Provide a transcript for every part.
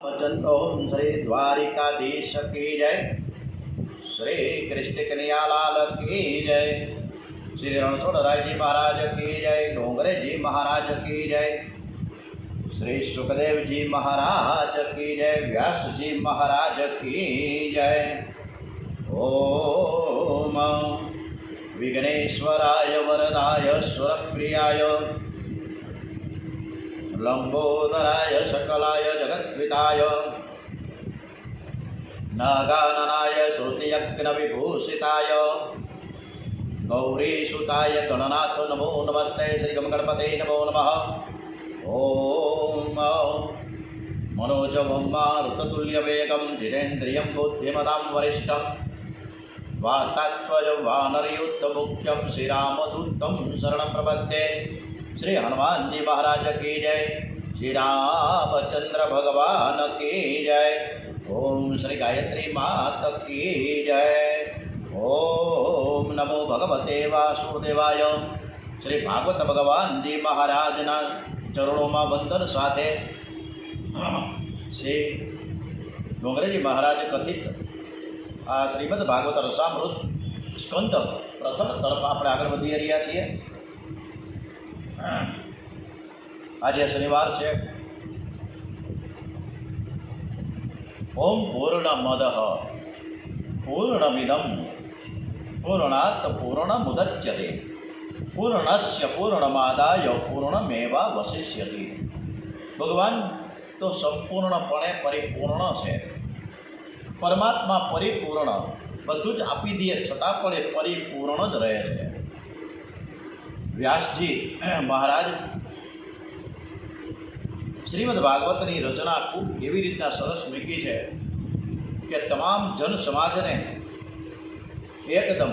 ओम श्री द्वारिकाधीश की जय, श्री कृष्ण कन्हैयालाल की जय, श्री रणछोड़राय जी महाराज की जय, डोंगरे जी महाराज की जय, श्री सुखदेव जी महाराज की जय, व्यास जी महाराज की जय। ओम विघ्नेश्वराय वरदाय सुरप्रियाय लंबोदराय सकलाय जगत्पिताय नागाननाय श्रुतियज्ञविभूषिताय गौरीसुताय गणनाथ नमो नमस्ते। श्री गणपते नमो नमः। ओम मनोजवं मारुततुल्यवेगं जितेन्द्रियं बुद्धिमतां वरिष्ठं वातात्मजं वानरयुद्धमुख्यं श्रीरामदूतं शरणं प्रपद्ये। श्री हनुमान जी महाराज की जय, श्री रामचंद्र भगवान की जय। ओम श्री गायत्री मात की जय। ओम नमो भगवते वासुदेवाय। श्री भागवत भगवान जी महाराज ना चरणों में वंदन साथे श्री डोंगरे जी महाराज कथित आ श्रीमद भागवत रसामृत स्कंद प्रथम तरफ આપણે આગળ વધી રહ્યા છીએ। આજે શનિવાર છે। ઓમ પૂર્ણમદઃ પૂર્ણમિદં પૂર્ણાત પૂર્ણમુદચ્યતે પૂર્ણસ્ય પૂર્ણમાદાય પૂર્ણમેવાવશિષ્યતિ। ભગવાન તો સંપૂર્ણપણે પરિપૂર્ણ છે। પરમાત્મા પરિપૂર્ણ બધું જ આપી દે છતાં પણ એ પરિપૂર્ણ જ રહે છે। व्यासजी महाराज श्रीमद भागवतनी रचना खूब एवी रीतना सरस मूकी है कि तमाम जन समाज ने एकदम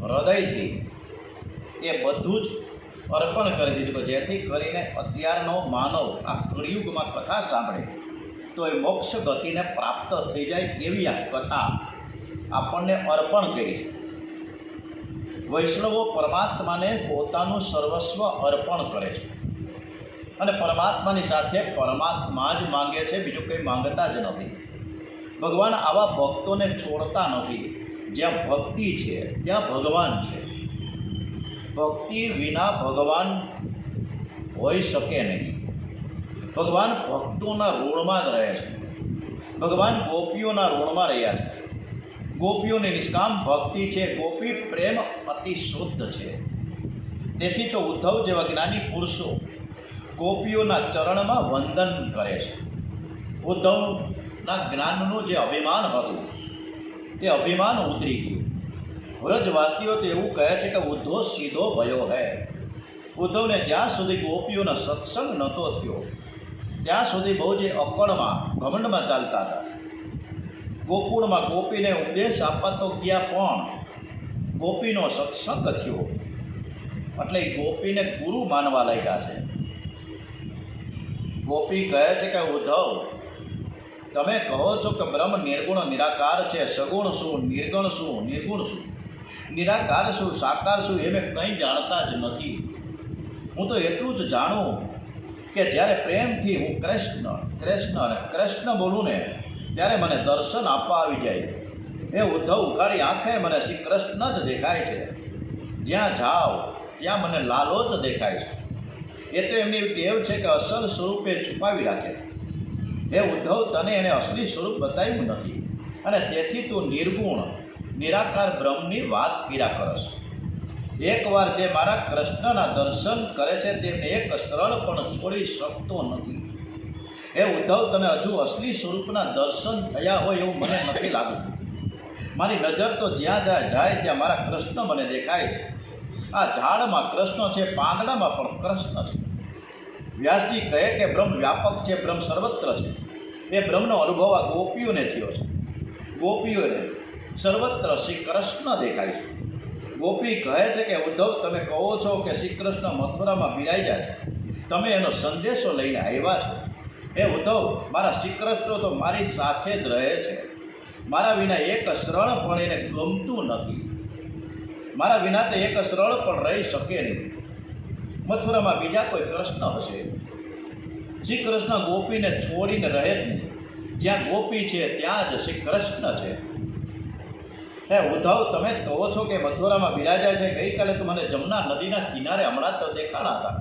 हृदय थी ये बधु ज अर्पण कर दीधुं जेथी करीने अत्यारनो मानव आ कलियुग में कथा सांभळे तो ये मोक्ष गति ने प्राप्त थई जाय एवी आ कथा आपणे अर्पण करी। वैष्णवो परमात्मा ने पोतानुं सर्वस्व अर्पण करे छे अने परमात्मानी साथे परमात्मा ज मांगे छे, बीजुं कंई मांगता ज नथी। भगवान आवा भक्तोने छोड़ता नथी। ज्यां भक्ति छे त्यां भगवान छे। भक्ति विना भगवान होई शके नहीं। भगवान भक्तोना ऋणमां ज रहे छे। भगवान गोपीओना ऋणमां रह्या छे। गोपीओनी निष्काम भक्ति है। गोपी प्रेम अति शुद्ध है। तेथी तो उद्धव जेवा ज्ञानी पुरुषो गोपीओना चरण में वंदन करे छे। उद्धवना ज्ञाननु जे अभिमान हतुं ए अभिमान उतरी गयुं। व्रजवासीओ तो एवुं कहे छे कि उद्धव सीधो भयो है। उद्धव ने ज्यां सुधी गोपीओनो सत्संग नतो थयो त्यां सुधी बहु जे अकळमां घमंडमां चालता हता। गोकुल में गोपी ने उपदेश आपवा तो गया पण गोपीनो सत्संग थयो एटले गोपी ने गुरु मानवा लाग्या छे। गोपी कहे छे कि उद्धव तमे कहो छो कि ब्रह्म निर्गुण निराकार छे, सगुण शू निर्गुण शू निर्गुण शू निराकार शू साकार शू ए मैं कंई जाणता ज नथी। हूँ तो एटલું જ જાણું કે જ્યારે પ્રેમથી હું કૃષ્ણ કૃષ્ણ કૃષ્ણ બોલું ને ત્યારે મને દર્શન આપવા આવી જાય। એ ઉદ્ધવ ઉઘાડી આંખે મને શ્રી કૃષ્ણ જ દેખાય છે। જ્યાં જાઓ ત્યાં મને લાલો જ દેખાય છે। એ તો એમની ટેવ છે કે અસલ સ્વરૂપે છુપાવી રાખે। એ ઉદ્ધવ તને એણે અસલી સ્વરૂપ બતાવ્યું નથી અને તેથી તું નિર્ગુણ નિરાકાર બ્રહ્મની વાત કર્યા કરશ। એકવાર જે મારા કૃષ્ણના દર્શન કરે છે તેમને એક શરણ પણ છોડી શકતો નથી। हे उद्धव तने हजू असली स्वरूपना दर्शन थया होय एवुं मने नथी लागतुं। मारी नजर तो ज्यां जाए त्यां मारा कृष्ण मने देखाय छे। आ झाड़मां कृष्ण छे, પાંદડામાં पण कृष्ण छे। व्यासजी कहे कि ब्रह्म व्यापक छे, ब्रह्म सर्वत्र छे। ए ब्रह्मनो अनुभव आ गोपीओने थयो छे। गोपीओने सर्वत्र श्री कृष्ण देखाय छे। गोपी कहे छे कि उद्धव तमे कहो छो कि श्री कृष्ण मथुरामां बिराज्या छे, तमे एनो संदेशो लईने आव्या छो। हे उद्धव मारा श्रीकृष्ण तो मारी साथे ज रहे छे। मारा विना एक श्रण पण एने गमतुं नथी। मारा विना तो एक श्रण पण रही शके नहीं। मथुरा में बीजा कोई कृष्ण हशे। શ્રી કૃષ્ણ ગોપીને છોડીને રહે જ નહીં. જ્યાં ગોપી છે ત્યાં જ શ્રી કૃષ્ણ છે. હે ઉદ્ધવ, તમે કહો છો કે મથુરામાં બિરાજ્યા છે. ગઈકાલે તો મને જમના નદીના કિનારે હમણાં તો દેખાણા હતા.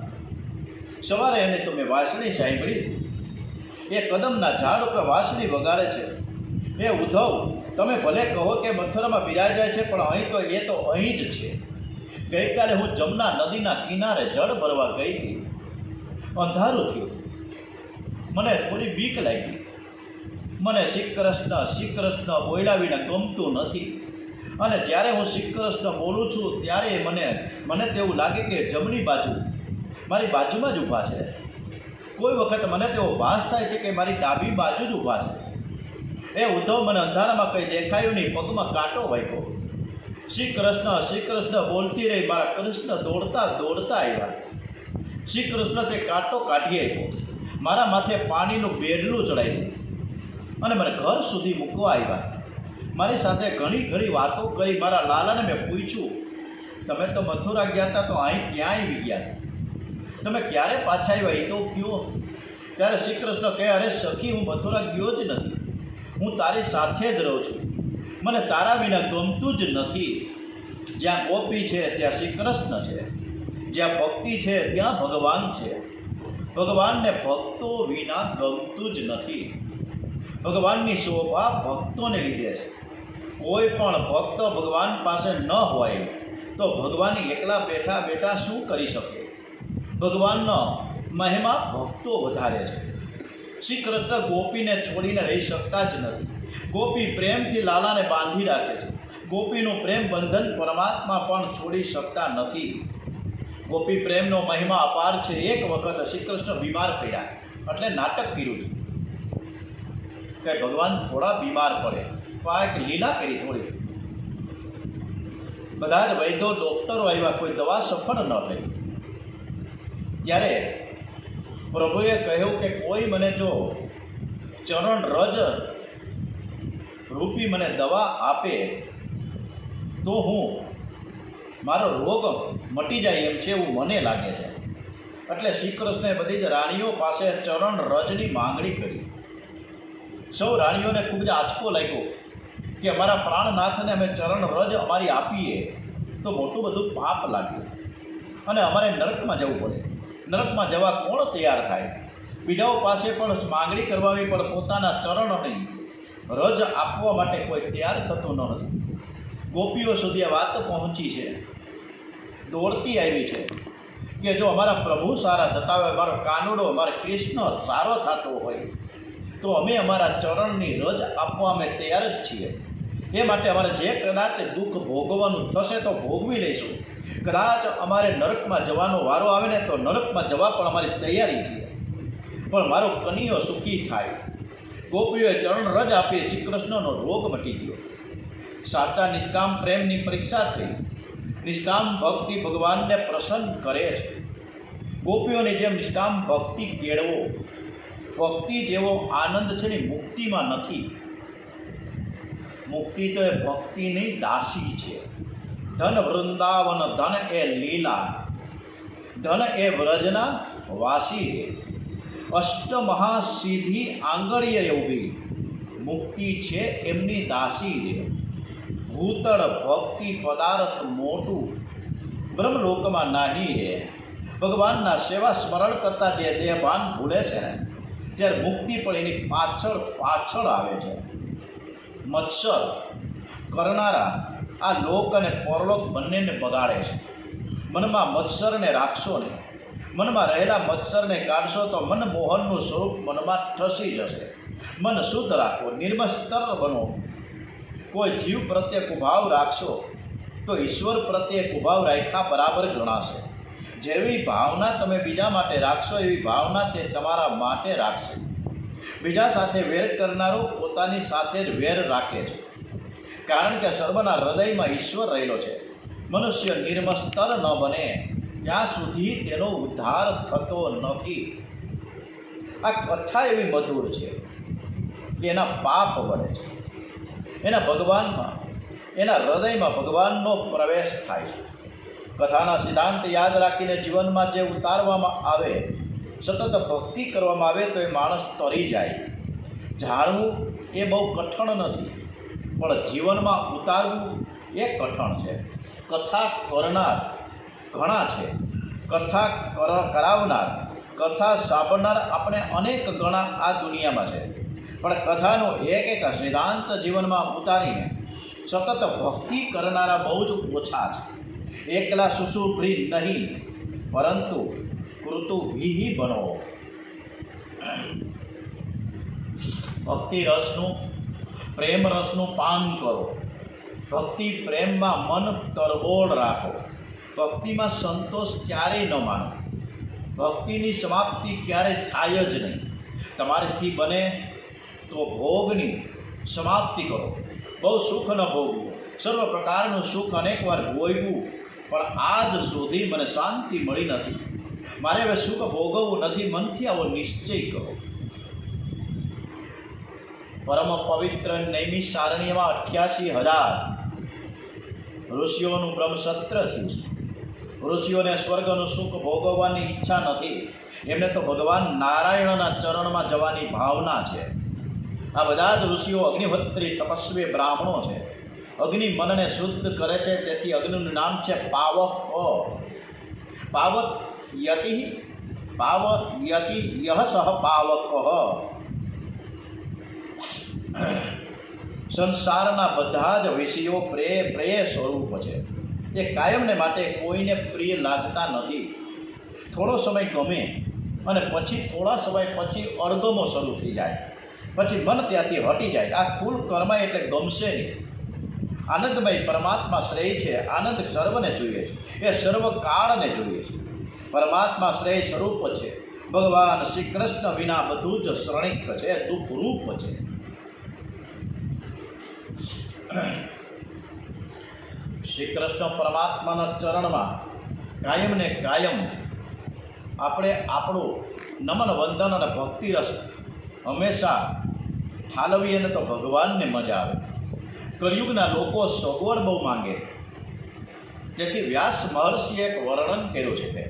સવારે એને તો મેં વાંસળી સાંભળી હતી. એ કદમના ઝાડ ઉપર વાંસળી વગાડે છે. હે ઉદ્ધવ, તમે ભલે કહો કે મથુરામાં બિરાજ્યા છે, પણ અહીં તો એ તો અહીં જ છે. ગઈકાલે હું જમના નદીના કિનારે જળ ભરવા ગઈ હતી. અંધારું થયું. મને થોડી બીક લાગી. મને શ્રી કૃષ્ણ બોલ્યા વિના ગમતું નથી. અને જ્યારે હું શ્રી કૃષ્ણ બોલું છું ત્યારે મને તેવું લાગે કે જમણી બાજુ મારી બાજુમાં જ ઊભા છે. કોઈ વખત મને તેવો ભાસ થાય છે કે મારી ડાબી બાજુ જ ઊભા છે. એ ઉદ્ધવ, મને અંધારામાં કંઈ દેખાયું નહીં. પગમાં કાંટો વાગ્યો. શ્રી કૃષ્ણ બોલતી રહી. મારા કૃષ્ણ દોડતા આવ્યા. શ્રી કૃષ્ણ તે કાંટો કાઢી આપ્યો. મારા માથે પાણીનું બેડલું ચડાવ્યું અને મને ઘર સુધી મૂકવા આવ્યા. મારી સાથે ઘણી વાતો કરી. મારા લાલાને મેં પૂછ્યું, તમે તો મથુરા ગયા હતા, તો અહીં ક્યાં આવી ગયા? તમે ક્યારે પાછા આવ્યા એ તો કયો? ત્યારે શ્રી કૃષ્ણ કહે, અરે સખી, હું મથુરા ગયો જ નથી. હું તારી સાથે જ રહું છું. મને તારા વિના ગમતું જ નથી. જ્યાં ગોપી છે ત્યાં શ્રી કૃષ્ણ છે. જ્યાં ભક્તિ છે ત્યાં ભગવાન છે. ભગવાનને ભક્તો વિના ગમતું જ નથી. ભગવાનની શોભા ભક્તોને લીધે છે. કોઈ પણ ભક્ત ભગવાન પાસે ન હોય તો ભગવાન એકલા બેઠા શું કરી શકે? ભગવાનનો મહિમા ભક્તો વધારે છે. શ્રી કૃષ્ણ ગોપીને છોડીને રહી શકતા જ નથી. ગોપી પ્રેમથી લાલાને બાંધી રાખે છે. ગોપીનું પ્રેમ બંધન પરમાત્મા પણ છોડી શકતા નથી. ગોપી પ્રેમનો મહિમા અપાર છે. એક વખત શ્રી કૃષ્ણ બીમાર પડ્યા એટલે નાટક કર્યું હતું કે ભગવાન થોડા બીમાર પડે, તો આ એક લીલા કરી થોડી. બધા જ વૈદ્યો ડૉક્ટરો આવ્યા, કોઈ દવા સફળ ન થઈ. ત્યારે પ્રભુએ કહ્યું કે કોઈ મને જો ચરણ રજ રૂપી મને દવા આપે તો મારો રોગ મટી જાય એમ છે, એવું મને લાગે છે. એટલે શ્રી કૃષ્ણે બધી જ રાણીઓ પાસે ચરણ રજની માંગણી કરી. સૌ રાણીઓને ખૂબ જ આંચકો લાગ્યો કે અમારા પ્રાણનાથને અમે ચરણ રજ અમારી આપીએ તો મોટું બધું પાપ લાગ્યું અને અમારે નરકમાં જવું પડે. નરકમાં જવા કોણ તૈયાર થાય? બીજાઓ પાસે પણ માંગણી કરવાની, પણ પોતાના ચરણોની રજ આપવા માટે કોઈ તૈયાર થતું ન હતું. ગોપીઓ સુધી આ વાત પહોંચી છે, દોડતી આવી છે કે જો અમારા પ્રભુ સારા થતા હોય, અમારો કાનુડો, અમારો કૃષ્ણ સારો થતો હોય તો અમે અમારા ચરણની રજ આપવા અમે તૈયાર જ છીએ. એ માટે અમારે જે કદાચ દુઃખ ભોગવવાનું થશે તો ભોગવી લઈશું. કદાચ અમારે નરકમાં જવાનો વારો આવે ને તો નરકમાં જવા પણ અમારી તૈયારી છે, પણ મારો કનૈયો સુખી થાય. ગોપીઓએ ચરણ રજ આપી. શ્રી કૃષ્ણનો રોગ મટી ગયો. સાચા નિષ્કામ પ્રેમની પરીક્ષા થઈ. નિષ્કામ ભક્તિ ભગવાનને પ્રસન્ન કરે છે. ગોપીઓની જેમ નિષ્કામ ભક્તિ કેળવો. ભક્તિ જેવો આનંદ છે ને મુક્તિમાં નથી. મુક્તિ તો એ ભક્તિની દાસી છે. ધન વૃંદાવન ધન એ લીલા, ધન એ વ્રજના વાસી રે. અષ્ટમહાસિદ્ધિ આંગળીએ ઊભી, મુક્તિ છે એમની દાસી રે. ભૂતળ ભક્તિ પદાર્થ મોટું, બ્રહ્મલોકમાં નાહી રે. ભગવાનના સેવા સ્મરણ કરતાં જે દેહભાન ભૂલે છે ને, ત્યારે મુક્તિ પણ એની પાછળ આવે છે. મત્સર કરનારા આ લોક અને પરલોક બંનેને બગાડે છે. મનમાં મત્સરને રાખશો ને, મનમાં રહેલા મત્સરને કાઢશો તો મનમોહનનું સ્વરૂપ મનમાં ઠસી જશે. મન શુદ્ધ રાખો, નિર્મસ્તર બનો. કોઈ જીવ પ્રત્યે કુભાવ રાખશો તો ઈશ્વર પ્રત્યે કુભાવ રાખ્યા બરાબર ગણાશે. જેવી ભાવના તમે બીજા માટે રાખશો એવી ભાવના તે તમારા માટે રાખશે. બીજા સાથે વેર કરનારો પોતાની સાથે જ વેર રાખે છે, કારણ કે સર્વના હૃદયમાં ઈશ્વર રહેલો છે. મનુષ્ય નિર્મસ્તર ન બને ત્યાં સુધી તેનો ઉદ્ધાર થતો નથી. આ કથા એવી મધુર છે કે એના પાપ બને છે. એના ભગવાનમાં, એના હૃદયમાં ભગવાનનો પ્રવેશ થાય છે. કથાના સિદ્ધાંત યાદ રાખીને જીવનમાં જે ઉતારવામાં આવે સતત ભક્તિ કરવામાં આવે તો એ માણસ તરી જાય. જાણવું એ બહુ કઠણ નથી, પણ જીવનમાં ઉતારવું એ કઠણ છે. કથા કરનાર ઘણા છે, કથા કરાવનાર, કથા સાંભળનાર આપણે અનેક ગણા આ દુનિયામાં છે, પણ કથાનો એક સિદ્ધાંત જીવનમાં ઉતારીને સતત ભક્તિ કરનારા બહુ જ ઓછા છે. એકલા સુશુભ્રી નહીં, પરંતુ કૃતુભિઃ બનો. ભક્તિ રસનું, પ્રેમ રસનું પાન કરો. ભક્તિ પ્રેમમાં મન તરબોળ રાખો. ભક્તિમાં સંતોષ ક્યારેય ન માનો. ભક્તિની સમાપ્તિ ક્યારેય થાય જ નહીં. તમારાથી બને તો ભોગની સમાપ્તિ કરો. બહુ સુખ ન ભોગવું. સર્વ પ્રકારનું સુખ અનેકવાર ભોગવું, પણ આજ સુધી મને શાંતિ મળી નથી. મારે હવે સુખ ભોગવવું નથી. મનથી આવો નિશ્ચય કરો. પરમ પવિત્ર નૈમિષ સારણ્યમાં 88,000 ઋષિઓનું બ્રહ્મસત્ર થયું છે. ઋષિઓને સ્વર્ગનું સુખ ભોગવવાની ઈચ્છા નથી. એમને તો ભગવાન નારાયણના ચરણમાં જવાની ભાવના છે. આ બધા જ ઋષિઓ અગ્નિહોત્રી, તપસ્વી, બ્રાહ્મણો છે. અગ્નિ મનને શુદ્ધ કરે છે, તેથી અગ્નિનું નામ છે પાવક. પાવયતિ યહ સહ પાવક. સંસારના બધા જ વિષયો પ્રેય સ્વરૂપ છે. એ કાયમને માટે કોઈને પ્રિય લાગતા નથી. થોડો સમય ગમે અને પછી થોડા સમય પછી અણગમો શરૂ થઈ જાય, પછી મન ત્યાંથી હટી જાય. આ કુલ કર્મ એટલે ગમશે નહીં. આનંદમય પરમાત્મા શ્રેય છે. આનંદ સર્વને જોઈએ છે, એ સર્વકાળને જોઈએ છે. પરમાત્મા શ્રેય સ્વરૂપ છે. ભગવાન શ્રી કૃષ્ણ વિના બધું જ શ્રણિક છે, દુઃખરૂપ છે. શ્રી કૃષ્ણ પરમાત્માના ચરણમાં કાયમ ને કાયમ આપણે આપણું નમન, વંદન અને ભક્તિ રસ હંમેશા ઠાલવીએ ને તો ભગવાનને મજા આવે. કળિયુગના લોકો સગવડ બહુ માંગે, તેથી વ્યાસ મહર્ષિએ એક વર્ણન કર્યું છે કે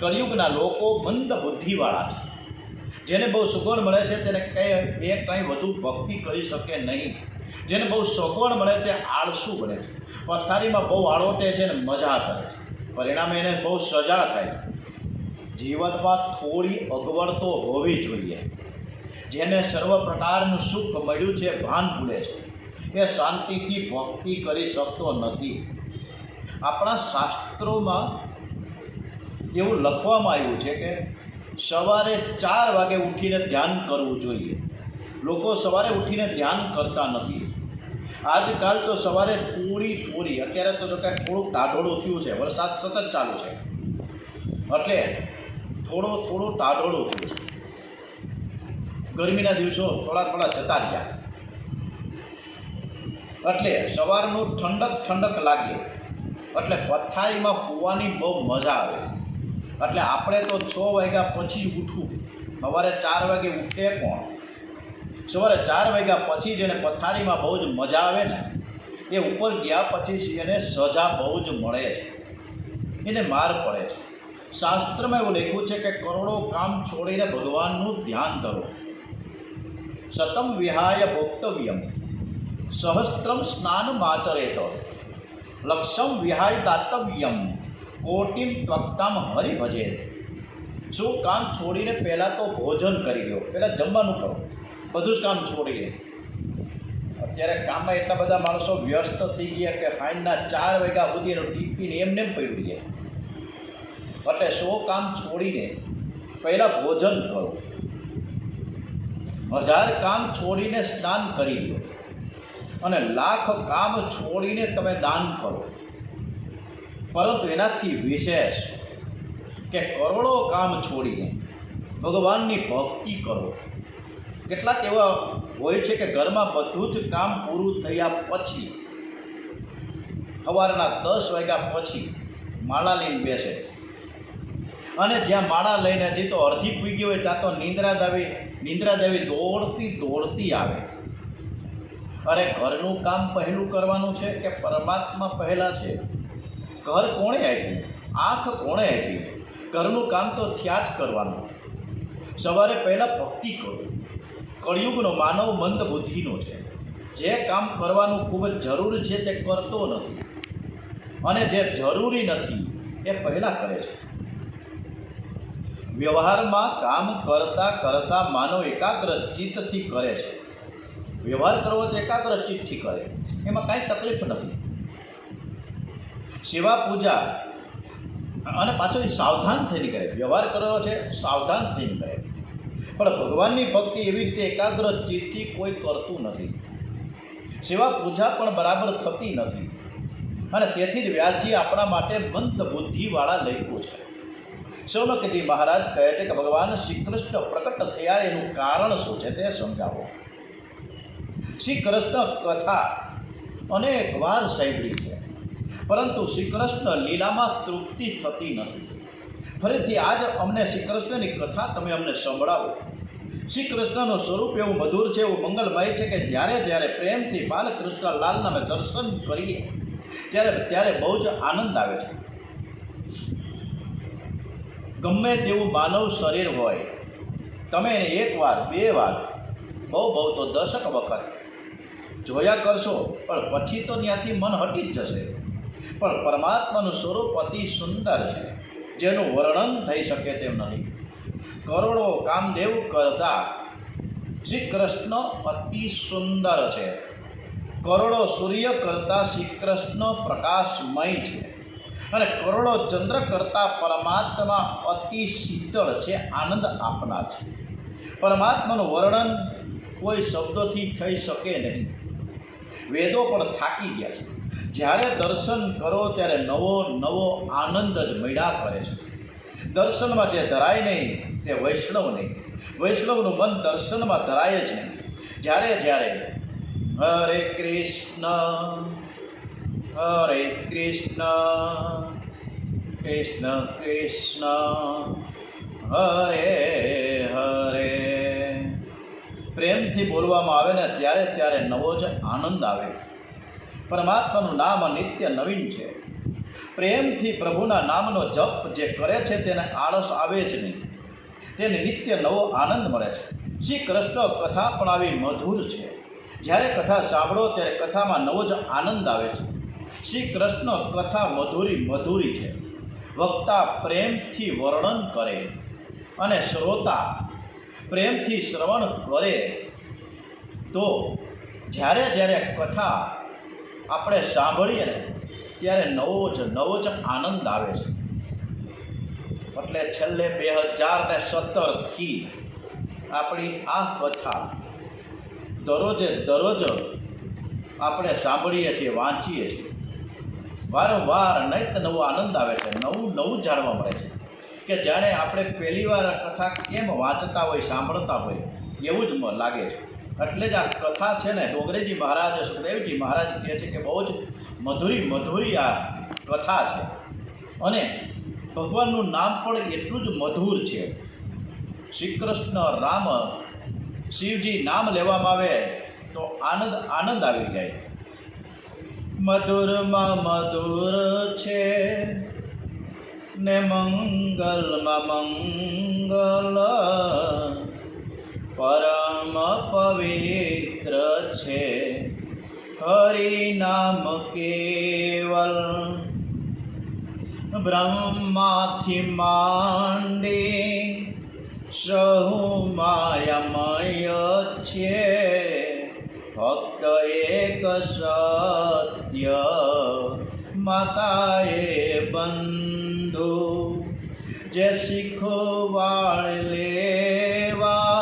કળિયુગના લોકો મંદ બુદ્ધિવાળા છે. જેને બહુ સગવડ મળે છે તેને કંઈ વધુ ભક્તિ કરી શકે નહીં. જેને બહુ સગવડ મળે તે આળસુ બને છે, પથારીમાં બહુ આળોટે છે ને મજા કરે છે. પરિણામે એને બહુ સજા થાય. જીવનમાં થોડી અગવડ તો હોવી જોઈએ. જેને સર્વ પ્રકારનું સુખ મળ્યું છે ભાન ભૂલે છે, એ શાંતિથી ભક્તિ કરી શકતો નથી. આપણા શાસ્ત્રોમાં એવું લખવામાં આવ્યું છે કે સવારે 4 વાગે ઉઠીને ધ્યાન કરવું જોઈએ. લોકો સવારે ઉઠીને ધ્યાન કરતા નથી. આજકાલ તો સવારે થોડી અત્યારે તો થોડુંક ટાઢોળું થયું છે, વરસાદ સતત ચાલુ છે એટલે થોડું ટાઢોળું થયું છે. ગરમીના દિવસો થોડા જતા રહ્યા એટલે સવારનું ઠંડક લાગે, એટલે પથારીમાં સૂવાની બહુ મજા આવે. એટલે આપણે તો 6 વાગ્યા પછી ઉઠવું. સવારે 4 વાગે ઉઠે કોણ? સવારે 4 વાગ્યા પછી જેને પથારીમાં બહુ જ મજા આવે ને, એ ઉપર ગયા પછી એને સજા બહુ જ મળે છે, એને માર પડે છે. શાસ્ત્રમાં એવું લખ્યું છે કે કરોડો કામ છોડીને ભગવાનનું ધ્યાન કરો. શતમ વિહાય ભોક્તવ્યમ સહસ્ત્રમ સ્નાનમાચરેત લક્ષમ વિહાય દાતવ્યમ કોટિમ ત્વક્તામ હરિભજેત. શું કામ છોડીને પહેલાં તો ભોજન કરી લો, પહેલાં જમવાનું કરો, બધું જ કામ છોડીને. અત્યારે કામમાં એટલા બધા માણસો વ્યસ્ત થઈ ગયા કે સાંજના 4 વાગ્યા સુધી એનું ટિફિન એમને પડ્યું છે. એટલે 100 કામ છોડીને પહેલાં ભોજન કરો, 1000 કામ છોડીને સ્નાન કરી લો, અને 1,00,000 કામ છોડીને તમે દાન કરો. પરંતુ એનાથી વિશેષ કે કરોડો કામ છોડીને ભગવાનની ભક્તિ કરો. કેટલાક એવા હોય છે કે ઘરમાં બધું જ કામ પૂરું થયા પછી સવારના 10 વાગ્યા પછી માળા લઈને બેસે, અને જ્યાં માળા લઈને હજી તો અડધી પૂગી હોય ત્યાં તો નિંદ્રા દેવી દોડતી આવે. અરે ઘરનું કામ પહેલું કરવાનું છે કે પરમાત્મા પહેલાં છે? ઘર કોણે આપ્યું? આંખ કોણે આપી? ઘરનું કામ તો થયા જ કરવાનું. સવારે પહેલાં ભક્તિ કરો. કળિયુગનો માનવ મંદ બુદ્ધિનો છે. જે કામ કરવાનું ખૂબ જ જરૂરી છે તે કરતો નથી, અને જે જરૂરી નથી એ પહેલાં કરે છે. વ્યવહારમાં કામ કરતાં કરતાં માનવ એકાગ્ર ચિત્તથી કરે છે. વ્યવહાર કરવો તો એકાગ્ર ચિત્તથી કરે, એમાં કાંઈ તકલીફ નથી. સેવા પૂજા અને પાછો એ સાવધાન થઈને કરે. વ્યવહાર કરવો છે સાવધાન થઈને કરે. પણ ભગવાનની ભક્તિ એવી રીતે એકાગ્ર ચિત્તથી કોઈ કરતું નથી. સેવા પૂજા પણ બરાબર થતી નથી, અને તેથી જ વ્યાસજી આપણા માટે મંદ બુદ્ધિવાળા લખ્યું છે. શૌનકજી મહારાજ કહે છે કે ભગવાન શ્રી કૃષ્ણ પ્રકટ થયા એનું કારણ શું છે તે સમજાવો. શ્રી કૃષ્ણ કથા અનેક વાર સાંભળી છે, પરંતુ શ્રી કૃષ્ણ લીલામાં તૃપ્તિ થતી નથી. ફરીથી આજ અમને શ્રી કૃષ્ણની કથા તમે અમને સંભળાવો. શ્રી કૃષ્ણનું સ્વરૂપ એવું મધુર છે, એવું મંગલમય છે કે જ્યારે જ્યારે પ્રેમથી બાલકૃષ્ણ લાલના અમે દર્શન કરીએ ત્યારે બહુ જ આનંદ આવે છે. ગમે તેવું માનવ શરીર હોય, તમે એને એક વાર બે વાર બહુ તો 10 વખત જોયા કરશો, પણ પછી તો ત્યાંથી મન હટી જ જશે. પણ પરમાત્માનું સ્વરૂપ અતિ સુંદર છે, જેનું વર્ણન થઈ શકે તેમ નથી. કરોડો કામદેવ કરતા શ્રી કૃષ્ણ અતિ સુંદર છે. કરોડો સૂર્ય કરતાં શ્રી કૃષ્ણ પ્રકાશમય છે, અને કરોડો ચંદ્ર કરતાં પરમાત્મા અતિ શીતળ છે, આનંદ આપનાર છે. પરમાત્માનું વર્ણન કોઈ શબ્દોથી થઈ શકે નહીં. વેદો પણ થાકી ગયા છે. જ્યારે દર્શન કરો ત્યારે નવો આનંદ જ મળ્યા કરે છે. દર્શનમાં જે ધરાય નહીં તે વૈષ્ણવ નહીં. વૈષ્ણવનું મન દર્શનમાં ધરાય જ નહીં. જ્યારે હરે કૃષ્ણ હરે કૃષ્ણ કૃષ્ણ કૃષ્ણ હરે હરે પ્રેમથી બોલવામાં આવે ને ત્યારે નવો જ આનંદ આવે. પરમાત્માનું નામ નિત્ય નવીન છે. પ્રેમથી પ્રભુના નામનો જપ જે કરે છે તેને આળસ આવે જ નહીં. તેને નિત્ય નવો આનંદ મળે છે. શ્રી કૃષ્ણ કથા પણ આવી મધુર છે. જ્યારે કથા સાંભળો ત્યારે કથામાં નવો જ આનંદ આવે છે. શ્રી કૃષ્ણ કથા મધુરી છે. વક્તા પ્રેમથી વર્ણન કરે અને શ્રોતા પ્રેમથી શ્રવણ કરે તો જ્યારે કથા આપણે સાંભળીએ ને ત્યારે નવો જ આનંદ આવે છે. એટલે છેલ્લે 2017થી આપણી આ કથા દરરોજ આપણે સાંભળીએ છીએ, વાંચીએ છીએ. વારંવાર નિત નવો આનંદ આવે છે. નવું જાણવા મળે છે કે જાણે આપણે પહેલી વાર આ કથા કેમ વાંચતા હોય, સાંભળતા હોય એવું જ લાગે છે. એટલે જ આ કથા છે ને ડોંગરેજી મહારાજ, સુખદેવજી મહારાજ કહે છે કે બહુ જ મધુરી આ કથા છે. અને ભગવાનનું નામ પણ એટલું જ મધુર છે. શ્રી કૃષ્ણ, રામ, શિવજી નામ લેવામાં આવે તો આનંદ આવી જાય. મધુરમાં મધુર છે ને મંગલમાં મંગલ, પરમ પવિત્ર છે હરિ નામ કેવલ. બ્રહ્માથી માંડી સહુ માયામય છે, ફક્ત એક સત્ય માતાએ બંધુ. જે શીખવાડ લેવા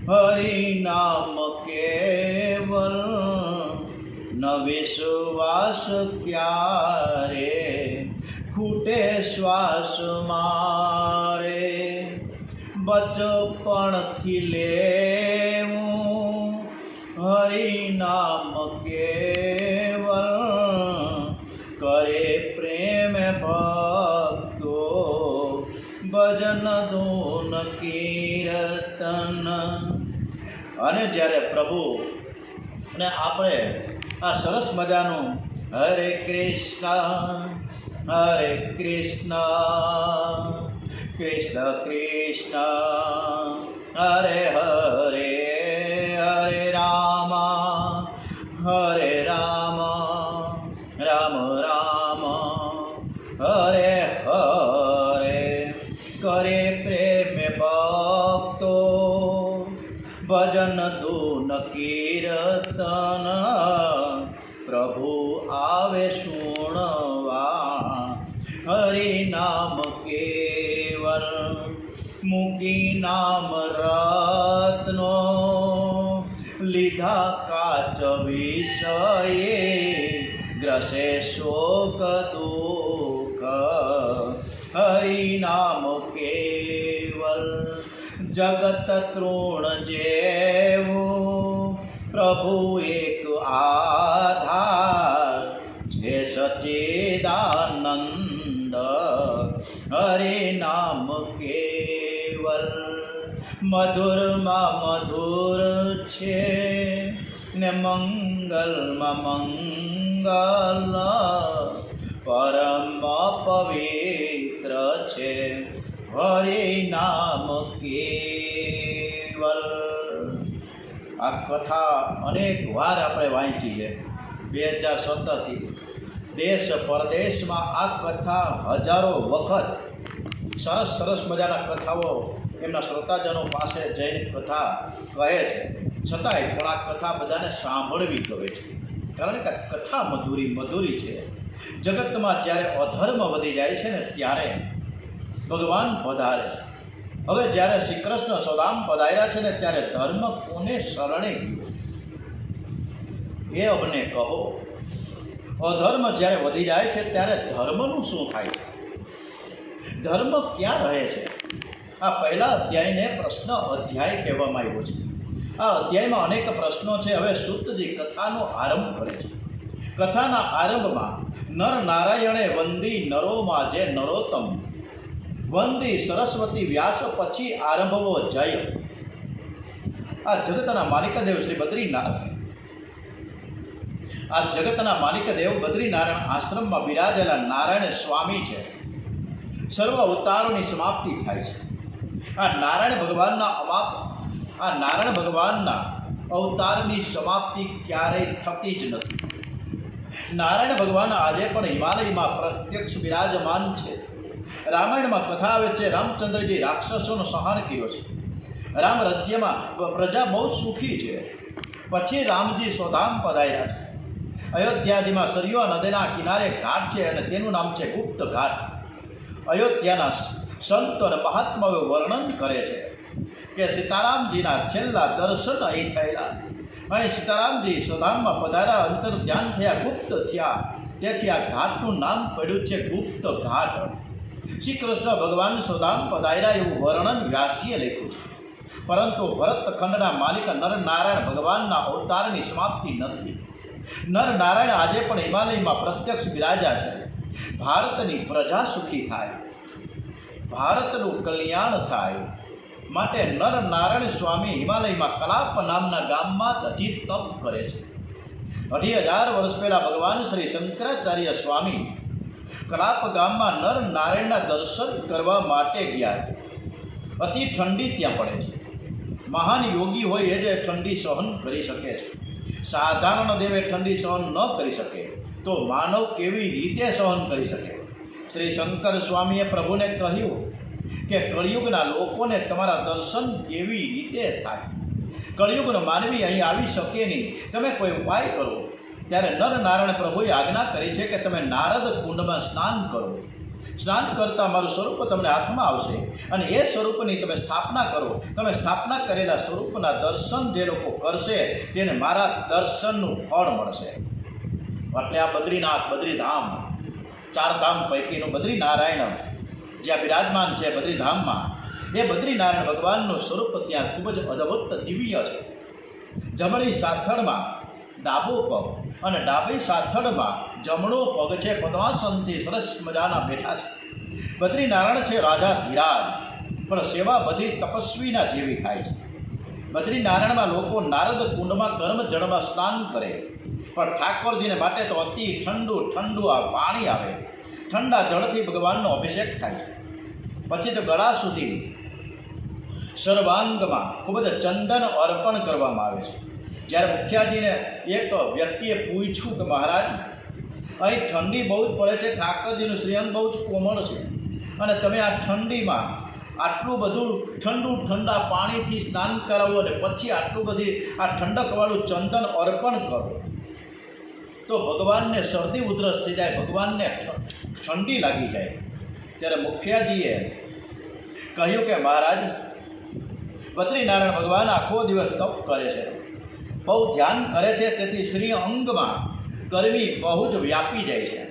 હરિ નામ કેવલ, ન વિશ્વાસ ક્યારે ખૂટે શ્વાસ મારે. બચપણથી લેવું હરિ નામ કેવલ, કરે પ્રેમ ભક્તો ભજન ધૂન કીર્તન. અને જ્યારે પ્રભુ અને આપણે આ સરસ મજાનું હરે કૃષ્ણ કૃષ્ણ કૃષ્ણ હરે હરે હરે રામ રામ રામ હરે હરે કરે પ્રેમ ભક્તો ભજન ધૂન કીર્તન પ્રભુ આવે સુણવા હરિ નામ કેવલ મૂકી નામ રત્નો લીધા કાચ વિષયે ગ્રસે શોક દુઃખ હરિ નામ કેવલ જગત તૃણ જેવું પ્રભુ એક આધાર છે સચિદાનંદ હરિ નામ કેવલ મધુરમાં મધુર છે ને મંગલમાં મંગલ પરમ પવિત્ર છે હરિ નામ કેવલ. આ કથા અનેક વાર આપણે વાંચી છે 2017થી. દેશ પરદેશમાં આ કથા હજારો વખત સરસ સરસ મજાના કથાઓ એમના શ્રોતાજનો પાસે જઈને કથા કહે છે. છતાંય પણ આ કથા બધાને સાંભળવી ગમે છે, કારણ કે કથા મધુરી છે. જગતમાં જ્યારે અધર્મ વધી જાય છે ને ત્યારે ભગવાન પધારે છે. હવે જ્યારે શ્રી કૃષ્ણ સૌદામ પધાર્યા છે ને ત્યારે ધર્મ કોને શરણે ગયો એ અમને કહો. અધર્મ જ્યારે વધી જાય છે ત્યારે ધર્મનું શું થાય છે? ધર્મ ક્યાં રહે છે? આ પહેલા અધ્યાયને પ્રશ્ન અધ્યાય કહેવામાં આવ્યો છે. આ અધ્યાયમાં અનેક પ્રશ્નો છે. હવે સૂતજી કથાનો આરંભ કરે છે. કથાના આરંભમાં નર નારાયણે વંદી નરોમાં જે નરોત્તમ વંદી સરસ્વતી વ્યાસ પછી આરંભવો જય. આ જગતના માલિકદેવ શ્રી બદ્રીનારાયણ આશ્રમમાં બિરાજેલા નારાયણ સ્વામી છે. સર્વ અવતારોની સમાપ્તિ થાય છે. આ નારાયણ ભગવાનના અવતારની સમાપ્તિ ક્યારેય થતી જ નથી. નારાયણ ભગવાન આજે પણ હિમાલયમાં પ્રત્યક્ષ બિરાજમાન છે. રામાયણમાં કથા આવે છે, રામચંદ્રજી રાક્ષસોનો સંહાર કર્યો છે. રામ રાજ્યમાં પ્રજા બહુ સુખી છે. પછી રામજી સ્વધામ પધાર્યા છે. અયોધ્યાજીમાં સરયુ નદીના કિનારે ઘાટ છે અને તેનું નામ છે ગુપ્ત ઘાટ. અયોધ્યાના સંતો અને મહાત્માઓ વર્ણન કરે છે કે સીતારામજીના છેલ્લા દર્શન અહીં થયેલા. અહીં સીતારામજી સ્વધામમાં પધાર્યા, અંતર ધ્યાન થયા, ગુપ્ત થયા. તેથી આ ઘાટનું નામ પડ્યું છે ગુપ્ત ઘાટ. શ્રી કૃષ્ણ ભગવાન સ્વધામ પધાર્યા એવું વર્ણન વ્યાસજીએ લખ્યું છે. પરંતુ ભરતખંડના માલિક નરનારાયણ ભગવાનના અવતારની સમાપ્તિ નથી. નરનારાયણ આજે પણ હિમાલયમાં પ્રત્યક્ષ બિરાજ્યા છે. ભારતની પ્રજા સુખી થાય, ભારતનું કલ્યાણ થાય માટે નરનારાયણ સ્વામી હિમાલયમાં કલાપ નામના ગામમાં હજી તપ કરે છે. 2,500 વર્ષ પહેલાં ભગવાન શ્રી શંકરાચાર્ય સ્વામી કલાપ ગામમાં નરનારાયણના દર્શન કરવા માટે ગયા. અતિ ઠંડી ત્યાં પડે છે. મહાન યોગી હોય એ જે ઠંડી સહન કરી શકે છે. સાધારણ દેવે ઠંડી સહન ન કરી શકે તો માનવ કેવી રીતે સહન કરી શકે? શ્રી શંકર સ્વામીએ પ્રભુને કહ્યું કે કળિયુગના લોકોને તમારા દર્શન કેવી રીતે થાય? કળિયુગનો માનવી અહીં આવી શકે નહીં, તમે કોઈ ઉપાય કરો. ત્યારે નરનારાયણ પ્રભુએ આજ્ઞા કરી છે કે તમે નારદ કુંડમાં સ્નાન કરો. સ્નાન કરતાં મારું સ્વરૂપ તમને હાથમાં આવશે અને એ સ્વરૂપની તમે સ્થાપના કરો. તમે સ્થાપના કરેલા સ્વરૂપના દર્શન જે લોકો કરશે તેને મારા દર્શનનું ફળ મળશે. એટલે આ બદ્રીધામ 4 ધામ પૈકીનું બદ્રીનારાયણ જ્યાં બિરાજમાન છે બદ્રીધામમાં, એ બદ્રીનારાયણ ભગવાનનું સ્વરૂપ ત્યાં ખૂબ જ અદ્ભુત દિવ્ય છે. જમણી સાથળમાં ડાબો પગ અને ડાબી સાથળમાં જમણો પગ છે. પદ્માસનથી સરસ મજાના બેઠા છે. બદ્રીનારાયણ છે રાજા ધીરાજ, પણ સેવા બધી તપસ્વીના જેવી થાય છે. બદ્રીનારાયણમાં લોકો નારદ કુંડમાં ગરમ જળમાં સ્નાન કરે, પણ ઠાકોરજીને માટે તો અતિ ઠંડુ આ પાણી આવે. ઠંડા જળથી ભગવાનનો અભિષેક થાય છે. પછી તો ગળા સુધી સર્વાંગમાં ખૂબ જ ચંદન અર્પણ કરવામાં આવે છે. જ્યારે મુખિયાજીને એક વ્યક્તિએ પૂછ્યું કે મહારાજ, અહીં ઠંડી બહુ જ પડે છે, ઠાકરજીનું શ્રીઅંગ બહુ જ કોમળ છે, અને તમે આ ઠંડીમાં આટલું બધું ઠંડા પાણીથી સ્નાન કરાવો અને પછી આટલું બધી આ ઠંડકવાળું ચંદન અર્પણ કરો તો ભગવાનને શરદી ઉધરસ થઈ જાય, ભગવાનને ઠંડી લાગી જાય. ત્યારે મુખિયાજીએ કહ્યું કે મહારાજ, બદ્રીનારાયણ ભગવાન આખો દિવસ તપ કરે છે, બહુ ધ્યાન કરે છે, તેથી શ્રી અંગમાં ગરમી બહુ જ વ્યાપી જાય છે.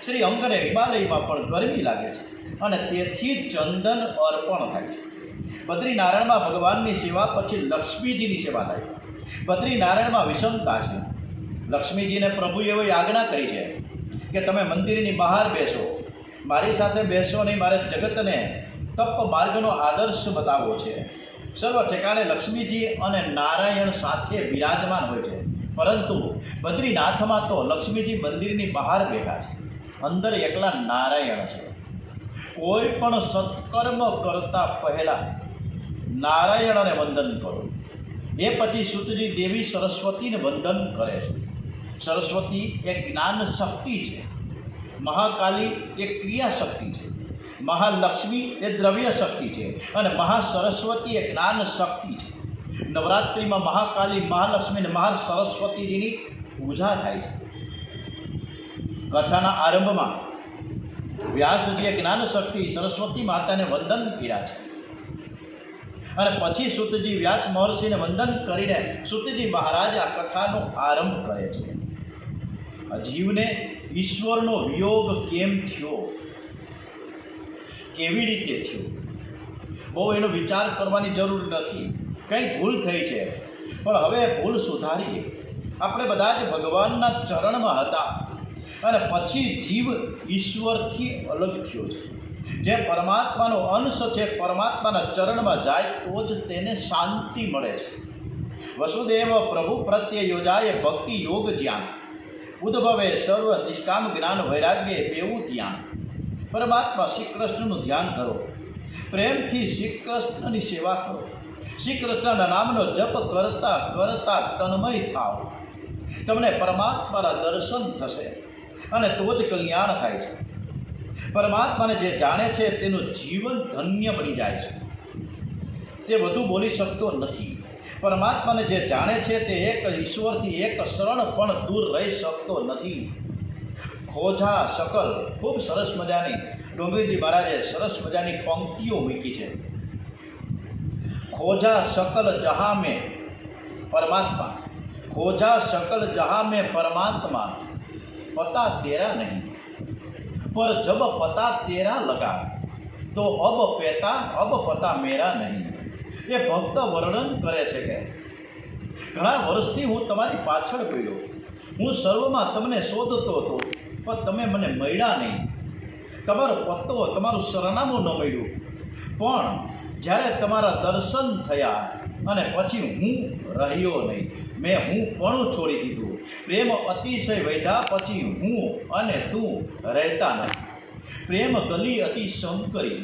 શ્રી અંગને હિમાલયમાં પણ ગરમી લાગે છે અને તેથી ચંદન અર્પણ થાય છે. બદ્રીનારાયણમાં ભગવાનની સેવા પછી લક્ષ્મીજીની સેવા થાય. બદ્રીનારાયણમાં વિષમતા છે. લક્ષ્મીજીને પ્રભુએ એવી આજ્ઞા કરી છે કે તમે મંદિરની બહાર બેસો, મારી સાથે બેસો નહીં, મારે જગતને તપ માર્ગનો આદર્શ બતાવવો છે. સર્વ ઠેકાણે લક્ષ્મીજી અને નારાયણ સાથે બિરાજમાન હોય છે, પરંતુ બદ્રીનાથમાં તો લક્ષ્મીજી મંદિરની બહાર બેઠા છે, અંદર એકલા નારાયણ છે. કોઈ પણ સત્કર્મ કરતા પહેલાં નારાયણને વંદન કરો, એ પછી સુતજી દેવી સરસ્વતીને વંદન કરે છે. સરસ્વતી એ જ્ઞાન શક્તિ છે, મહાકાલી એ ક્રિયા શક્તિ છે, મહાલક્ષ્મી એ દ્રવ્ય શક્તિ છે અને મહાસરસ્વતી એ જ્ઞાન શક્તિ છે. નવરાત્રિમાં મહાકાલી, મહાલક્ષ્મી અને મહાસરસ્વતીજીની પૂજા થાય છે. કથાના આરંભમાં વ્યાસજીએ જ્ઞાન શક્તિ સરસ્વતી માતાને વંદન કર્યા છે અને પછી સુતજી વ્યાસ મહર્ષિને વંદન કરીને સુતજી મહારાજ આ કથાનો આરંભ કરે છે. જીવને ઈશ્વરનો વિયોગ કેમ થયો, કેવી રીતે થયો, બહુ એનો વિચાર કરવાની જરૂર નથી. કંઈક ભૂલ થઈ છે, પણ હવે ભૂલ સુધારીએ. આપણે બધા જ ભગવાનના ચરણમાં હતા અને પછી જીવ ઈશ્વરથી અલગ થયો છે. જે પરમાત્માનો અંશ છે, પરમાત્માના ચરણમાં જાય તો જ તેને શાંતિ મળે છે. વસુદેવ પ્રભુ પ્રત્યે યોજાય ભક્તિ યોગ જ્ઞાન, ઉદ્ભવે સર્વ નિષ્કામ જ્ઞાન વૈરાગ્ય બેવું ધ્યાન. પરમાત્મા શ્રી કૃષ્ણનું ધ્યાન કરો, પ્રેમથી શ્રી કૃષ્ણની સેવા કરો, શ્રી કૃષ્ણના નામનો જપ કરતા કરતા તન્મય થાવ. તમને પરમાત્માના દર્શન થશે અને તો જ કલ્યાણ થાય છે. પરમાત્માને જે જાણે છે તેનું જીવન ધન્ય બની જાય છે. તે વધુ બોલી શકતો નથી. પરમાત્માને જે જાણે છે તે એક ઈશ્વરથી એક શરણ પણ દૂર રહી શકતો નથી. ખોજા શકલ, ખૂબ સરસ મજાની ડોંગરીજી મહારાજે સરસ મજાની પંક્તિઓ મૂકી છે. ખોજા શકલ જહા મેં પરમાત્મા, ખોજા શકલ જહા મેં પરમાત્મા, પતા તેરા નહીં પર જબ પતા તેરા લગા તો અબ પતા મેરા નહીં. એ ભક્ત વર્ણન કરે છે કે ઘણા વર્ષથી હું તમારી પાછળ પડ્યો, હું સર્વમાં તમને શોધતો હતો, પણ તમે મને મળ્યા નહીં. તમારો પત્તો, તમારું સરનામું ન મળ્યું. પણ જ્યારે તમારા દર્શન થયા અને પછી હું રહ્યો નહીં, મેં હું પણ છોડી દીધું. પ્રેમ અતિશય વધ્યા પછી હું અને તું રહેતા નથી. પ્રેમ ગલી અતિ શંકરી,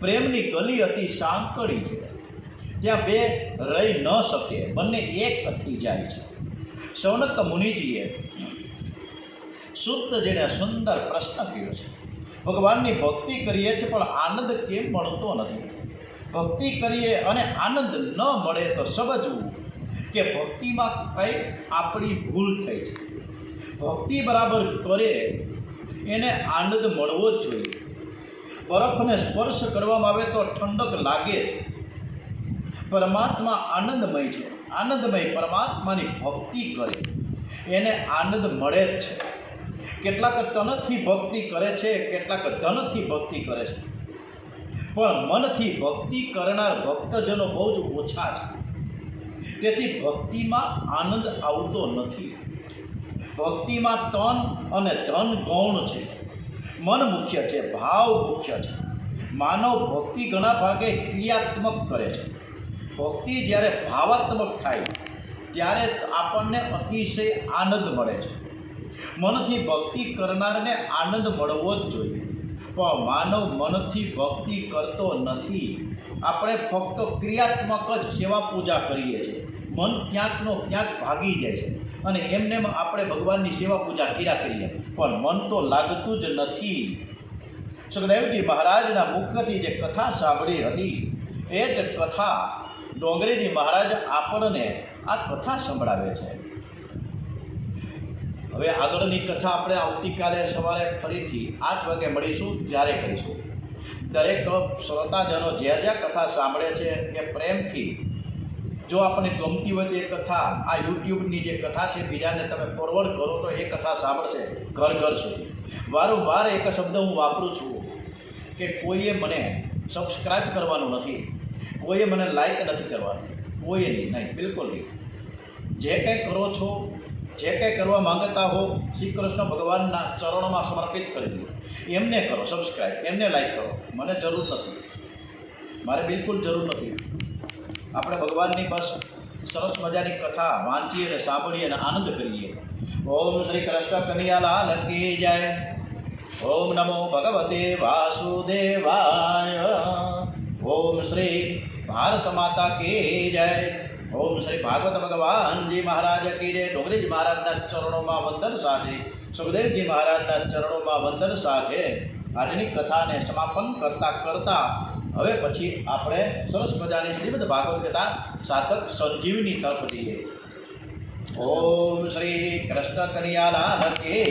પ્રેમની ગલી અતિ સાંકળી છે, ત્યાં બે રહી ન શકે, બંને એક થઈ જાય છે. શૌનક મુનિજીએ શુદ્ધજીને સુંદર પ્રશ્ન કર્યો છે. ભગવાનની ભક્તિ કરીએ છીએ પણ આનંદ કેમ મળતો નથી? ભક્તિ કરીએ અને આનંદ ન મળે તો સમજવું કે ભક્તિમાં કંઈક આપણી ભૂલ થઈ છે. ભક્તિ બરાબર કરે એને આનંદ મળવો જ જોઈએ. બરફને સ્પર્શ કરવામાં આવે તો ઠંડક લાગે છે. પરમાત્મા આનંદમય છે. આનંદમય પરમાત્માની ભક્તિ કરે એને આનંદ મળે જ છે. કેટલાક તનથી ભક્તિ કરે છે, કેટલાક ધનથી ભક્તિ કરે છે, પણ મનથી ભક્તિ કરનાર ભક્તજનો બહુ જ ઓછા છે. તેથી ભક્તિમાં આનંદ આવતો નથી. ભક્તિમાં તન અને ધન ગૌણ છે, મન મુખ્ય છે, ભાવ મુખ્ય છે. માનવ ભક્તિ ઘણા ભાગે ક્રિયાત્મક કરે છે. ભક્તિ જ્યારે ભાવાત્મક થાય ત્યારે આપણને અતિશય આનંદ મળે છે. મનથી ભક્તિ કરનારને આનંદ મળવો જ જોઈએ. પણ માનવ મનથી ભક્તિ કરતો નથી. આપણે ફક્ત ક્રિયાત્મક જ સેવા પૂજા કરીએ છીએ. મન ક્યાંકનો ક્યાંક ભાગી જાય છે અને એમને આપણે ભગવાનની સેવા પૂજા કર્યા કરીએ પણ મન તો લાગતું જ નથી. સુખદેવજી મહારાજના મુખથી જે કથા સાંભળી હતી એ જ કથા ડોંગરેજી મહારાજ આપણને આ કથા સંભળાવે છે. હવે આગળની કથા આપણે આવતીકાલે સવારે ફરીથી 8 વાગે મળીશું ત્યારે કરીશું. દરેક શ્રોતાજનો જ્યાં જ્યાં કથા સાંભળે છે એ પ્રેમથી જો આપણને ગમતી હોય તો એ કથા આ યુટ્યુબની જે કથા છે બીજાને તમે ફોરવર્ડ કરો તો એ કથા સાંભળશે ઘર ઘર સુધી. વારંવાર એક શબ્દ હું વાપરું છું કે કોઈએ મને સબસ્ક્રાઈબ કરવાનું નથી, કોઈએ મને લાઈક નથી કરવાનું, કોઈએ નહીં, બિલકુલ નહીં. જે કંઈ કરો છો, જે કંઈ કરવા માંગતા હો શ્રી કૃષ્ણ ભગવાનના ચરણોમાં સમર્પિત કરી દો. એમને કરો સબસ્ક્રાઈબ, એમને લાઈક કરો. મને જરૂર નથી, મારે બિલકુલ જરૂર નથી. આપણે ભગવાનની બસ સરસ મજાની કથા વાંચીએ અને સાંભળીએ અને આનંદ કરીએ. ઓમ શ્રી કૃષ્ણ કનૈયાલાલ કી જય. ઓમ નમો ભગવતે વાસુદેવાય. ઓમ શ્રી ભારત માતા કી જય. ઓમ શ્રી ભાગવત ભગવાનજી મહારાજ કી જય. ડોંગરેજી મહારાજના ચરણોમાં વંદન સાથે, સુખદેવજી મહારાજના ચરણોમાં વંદન સાથે આજની કથાને સમાપન કરતા હવે પછી આપણે સરસ મજાની શ્રીમદ ભાગવત કથા સાતક સંજીવની તરફ જઈએ. ઓમ શ્રી કૃષ્ણ કનૈયાલાલ કી